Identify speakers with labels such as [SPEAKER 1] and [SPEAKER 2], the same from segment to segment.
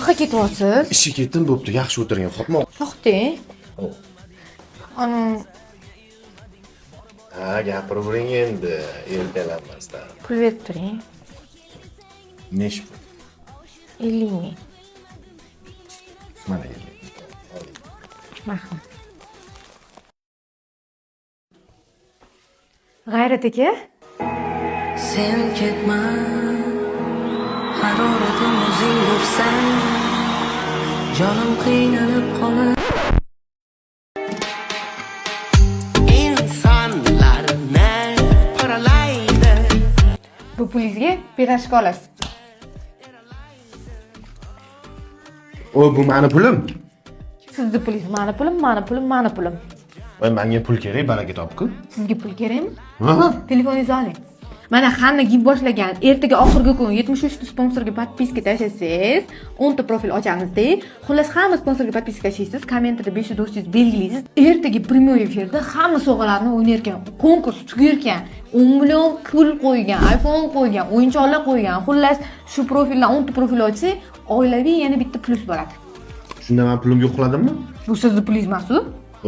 [SPEAKER 1] Qayoqqa ketyapsiz?
[SPEAKER 2] Ishga ketdim, bo'pti. Yaxshi o'tiring, xo'pmi?
[SPEAKER 1] Yo'qding.
[SPEAKER 2] Ha, gapiravering endi, erkalanmasdan.
[SPEAKER 1] Pul berib turing.
[SPEAKER 2] Nesh pul?
[SPEAKER 1] 50 ming.
[SPEAKER 2] Mana 50.
[SPEAKER 1] Marhamat. G'ayrat aka?
[SPEAKER 3] Sen ketma, haroratim o'zing bo'lsan, jonim qiynalib qolar. Insonlarni qoralaydi.
[SPEAKER 1] Bu pulingizga pirojka olasiz.
[SPEAKER 2] O, bu meni pulim.
[SPEAKER 1] Sizni pulingiz, mani pulim.
[SPEAKER 2] Voy, menga pul kerak, baraka topku.
[SPEAKER 1] Sizga pul kerakmi?
[SPEAKER 2] Ha?
[SPEAKER 1] Telefoningizni oling. Mana hamma gap boshlagan. Ertaga oxirgi kun 73 ta sponsorga podpiska tashlasangiz, 10 ta profil ochamiz-da. Xullas hamma sponsorga podpiska tashlaysiz, kommentarda 500 do'stingiz belgilaysiz. Ertaga prямой efirda hamma sovg'alarni o'ynayotgan, konkurs tugayotgan, 10 million pul qo'ygan, iPhone qo'ygan, o'yinchoqlar qo'ygan. Xullas shu profildan 10 ta profil ochsa, oilaviy yana bitta plus bo'ladi.
[SPEAKER 2] Shunda men pulimga uxladimmi?
[SPEAKER 1] Bu sizni pulingiz emas-ku?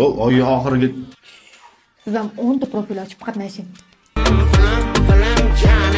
[SPEAKER 2] O, oy oxiriga
[SPEAKER 1] Siz ham 10 ta profil ochib qatnashing.
[SPEAKER 3] Pulim, jonim